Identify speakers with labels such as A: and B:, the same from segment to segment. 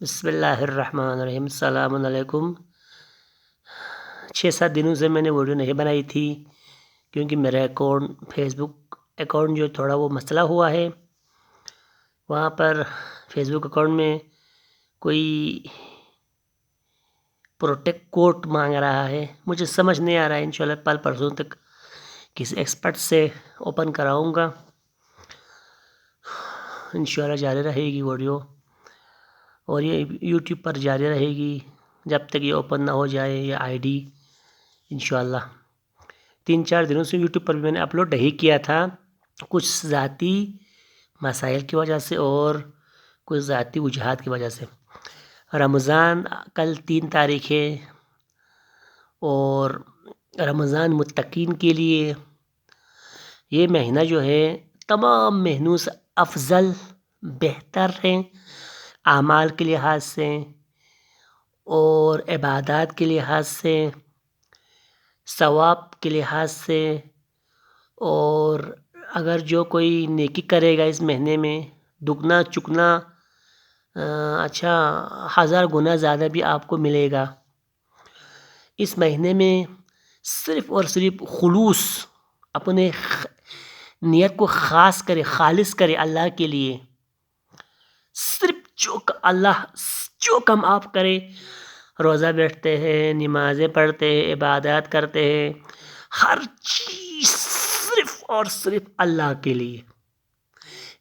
A: بسم اللہ الرحمن الرحیم۔ السلام علیکم۔ 6-7 دنوں سے میں نے ویڈیو نہیں بنائی تھی کیونکہ میرا فیس بک اکاؤنٹ جو تھوڑا وہ مسئلہ ہوا ہے۔ وہاں پر فیس بک اکاؤنٹ میں کوئی پروٹیکٹ کوڈ مانگ رہا ہے، مجھے سمجھ نہیں آ رہا ہے۔ انشاءاللہ کل پرسوں تک کسی ایکسپرٹ سے اوپن کراؤں گا۔ انشاءاللہ جاری رہے گی ویڈیو، اور یہ یوٹیوب پر جاری رہے گی جب تک یہ اوپن نہ ہو جائے یہ آئی ڈی۔ انشاءاللہ 3-4 دنوں سے یوٹیوب پر بھی میں نے اپلوڈ نہیں کیا تھا، کچھ ذاتی مسائل کی وجہ سے اور کچھ ذاتی وجوہات کی وجہ سے۔ رمضان کل 3 تاریخ ہے، اور رمضان متقین کے لیے یہ مہینہ جو ہے تمام مہینوں سے افضل بہتر ہے، اعمال کے لحاظ سے اور عبادات کے لحاظ سے، ثواب کے لحاظ سے، اور اگر جو کوئی نیکی کرے گا اس مہینے میں دگنا چگنا 1000 گنا زیادہ بھی آپ کو ملے گا۔ اس مہینے میں صرف اور صرف خلوص، اپنے نیت کو خاص کرے، خالص کرے اللہ کے لیے۔ صرف جو کم آپ کرے، روزہ بیٹھتے ہیں، نمازیں پڑھتے ہیں، عبادات کرتے ہیں، ہر چیز صرف اور صرف اللہ کے لیے۔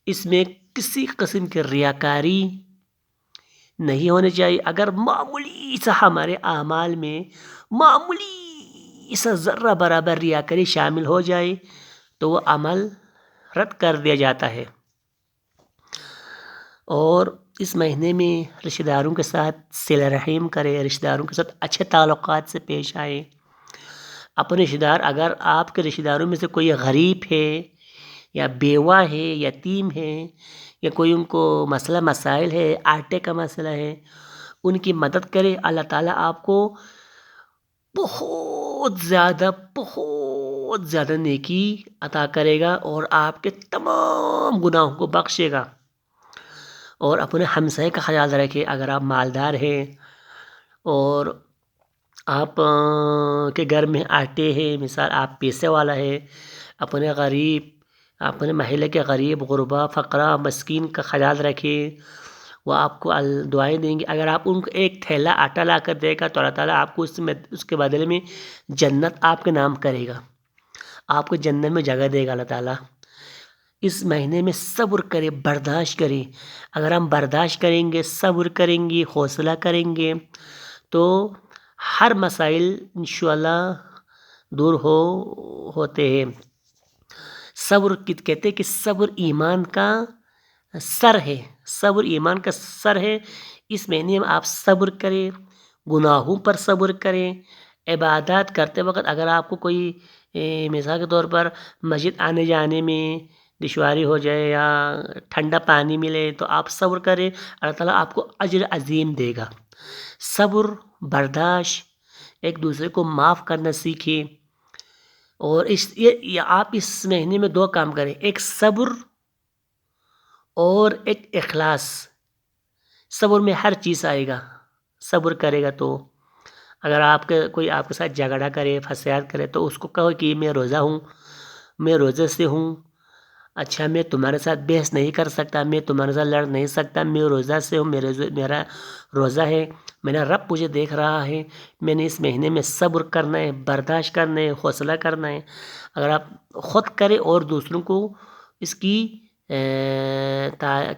A: اس میں کسی قسم کی ریاکاری نہیں ہونی چاہیے۔ اگر معمولی سا ہمارے اعمال میں معمولی سا ذرہ برابر ریاکاری شامل ہو جائے تو وہ عمل رد کر دیا جاتا ہے۔ اور اس مہینے میں رشتہ داروں کے ساتھ صلہ رحم کرے، رشتہ داروں کے ساتھ اچھے تعلقات سے پیش آئے۔ اپنے رشتہ دار، اگر آپ کے رشتہ داروں میں سے کوئی غریب ہے یا بیوہ ہے، یتیم ہے، یا کوئی ان کو مسئلہ مسائل ہے، آٹے کا مسئلہ ہے، ان کی مدد کرے۔ اللہ تعالیٰ آپ کو بہت زیادہ نیکی عطا کرے گا اور آپ کے تمام گناہوں کو بخشے گا۔ اور اپنے ہمسائے کا خیال رکھے۔ اگر آپ مالدار ہیں اور آپ کے گھر میں آٹے ہیں، مثال آپ پیسے والا ہے، اپنے غریب، اپنے محلے کے غریب غربا فقراء مسکین کا خیال رکھیں، وہ آپ کو دعائیں دیں گے۔ اگر آپ ان کو ایک تھیلا آٹا لا کر دے گا تو اللہ تعالیٰ آپ کو اس کے بدلے میں جنت آپ کے نام کرے گا، آپ کو جنت میں جگہ دے گا اللہ تعالیٰ۔ اس مہینے میں صبر کرے، برداشت کرے۔ اگر ہم برداشت کریں گے، صبر کریں گے، حوصلہ کریں گے تو ہر مسائل انشاءاللہ دور ہوتے ہیں۔ صبر کہتے کہ صبر ایمان کا سر ہے، صبر ایمان کا سر ہے۔ اس مہینے میں آپ صبر کریں، گناہوں پر صبر کریں۔ عبادات کرتے وقت اگر آپ کو کوئی مثال کے طور پر مسجد آنے جانے میں دشواری ہو جائے یا ٹھنڈا پانی ملے تو آپ صبر کریں، اللہ تعالیٰ آپ کو اجر عظیم دے گا۔ صبر، برداشت، ایک دوسرے کو معاف کرنا سیکھیں۔ اور آپ اس مہینے میں 2 کام کریں، ایک صبر اور ایک اخلاص۔ صبر میں ہر چیز آئے گا، صبر کرے گا تو اگر کوئی آپ کے ساتھ جھگڑا کرے، فساد کرے تو اس کو کہو کہ میں روزہ ہوں، میں روزے سے ہوں، اچھا میں تمہارے ساتھ بحث نہیں کر سکتا، میں تمہارے ساتھ لڑ نہیں سکتا، میں روزہ سے ہوں، میرا روزہ ہے، میرا رب مجھے دیکھ رہا ہے، میں نے اس مہینے میں صبر کرنا ہے، برداشت کرنا ہے، حوصلہ کرنا ہے۔ اگر آپ خود کریں اور دوسروں کو اس کی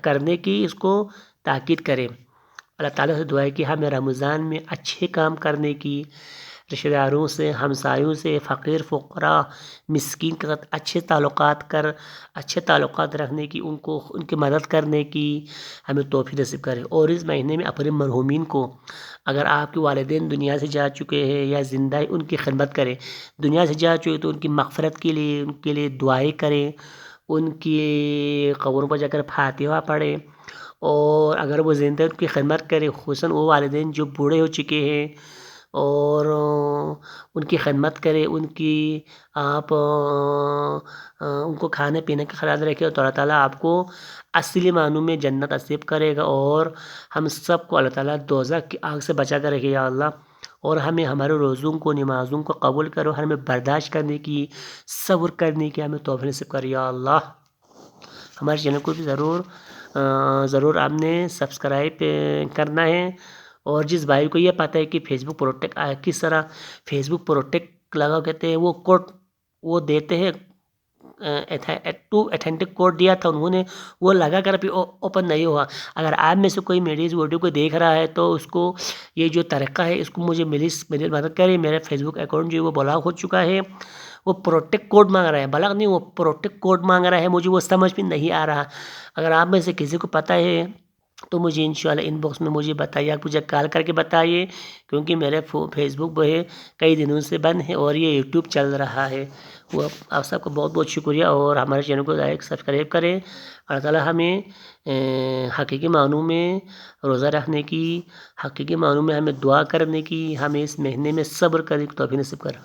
A: کرنے کی اس کو تاکید کریں۔ اللہ تعالیٰ سے دعا ہے کہ ہمیں رمضان میں اچھے کام کرنے کی، رشتہ داروں سے، ہمسایوں سے، فقیر فقراء مسکین کے ساتھ اچھے تعلقات رکھنے کی، ان کی مدد کرنے کی ہمیں توفیق نصیب کرے۔ اور اس مہینے میں اپنے مرحومین کو، اگر آپ کے والدین دنیا سے جا چکے ہیں یا زندہ ہیں، ان کی خدمت کریں۔ دنیا سے جا چکے تو ان کی مغفرت کے لیے، ان کے لیے دعائیں کریں، ان کی قبروں پر جا کر فاتحہ پڑھیں، اور اگر وہ زندہ ان کی خدمت کریں، خصوصاً وہ والدین جو بوڑھے ہو چکے ہیں، اور ان کی خدمت کرے، ان کی آپ ان کو کھانے پینے کا خیال رکھے تو اللہ تعالیٰ آپ کو اصلی معنوں میں جنت نصیب کرے گا، اور ہم سب کو اللہ تعالیٰ دوزخ کی آگ سے بچا کر رکھے یا اللہ، اور ہمیں ہمارے روزوں کو نمازوں کو قبول کرو، ہمیں برداشت کرنے کی، صبر کرنے کی ہمیں توفیق نصیب کر یا اللہ۔ ہمارے چینل کو بھی ضرور آپ نے سبسکرائب کرنا ہے، اور جس بھائی کو یہ پتہ ہے کہ فیس بک پروٹیکٹ کس طرح فیس بک پروٹیکٹ لگا کہتے ہیں، وہ کوڈ وہ دیتے ہیں، ایتھینٹک کوڈ دیا تھا انہوں نے، وہ لگا کر بھی اوپن نہیں ہوا۔ اگر آپ میں سے کوئی میری اس ویڈیو کو دیکھ رہا ہے تو اس کو یہ جو طریقہ ہے اس کو مجھے میری مدد کرے۔ میرا فیس بک اکاؤنٹ جو ہے وہ بلاک ہو چکا ہے، وہ پروٹیکٹ کوڈ مانگ رہا ہے، بلاک نہیں، وہ پروٹیکٹ کوڈ مانگ رہا ہے، مجھے وہ سمجھ میں نہیں آ رہا۔ اگر آپ میں سے کسی کو پتہ ہے تو مجھے انشاءاللہ ان باکس میں مجھے بتائیے، آپ مجھے کال کر کے بتائیے، کیونکہ میرے فیس بک ہے کئی دنوں سے بند ہے اور یہ یوٹیوب چل رہا ہے۔ وہ آپ سب کو بہت بہت شکریہ، اور ہمارے چینل کو لائک سبسکرائب کریں۔ اللہ تعالیٰ ہمیں حقیقی معنوں میں روزہ رکھنے کی، حقیقی معنوں میں ہمیں دعا کرنے کی، ہمیں اس مہینے میں صبر کرنے کی توفیق نصیب کرے۔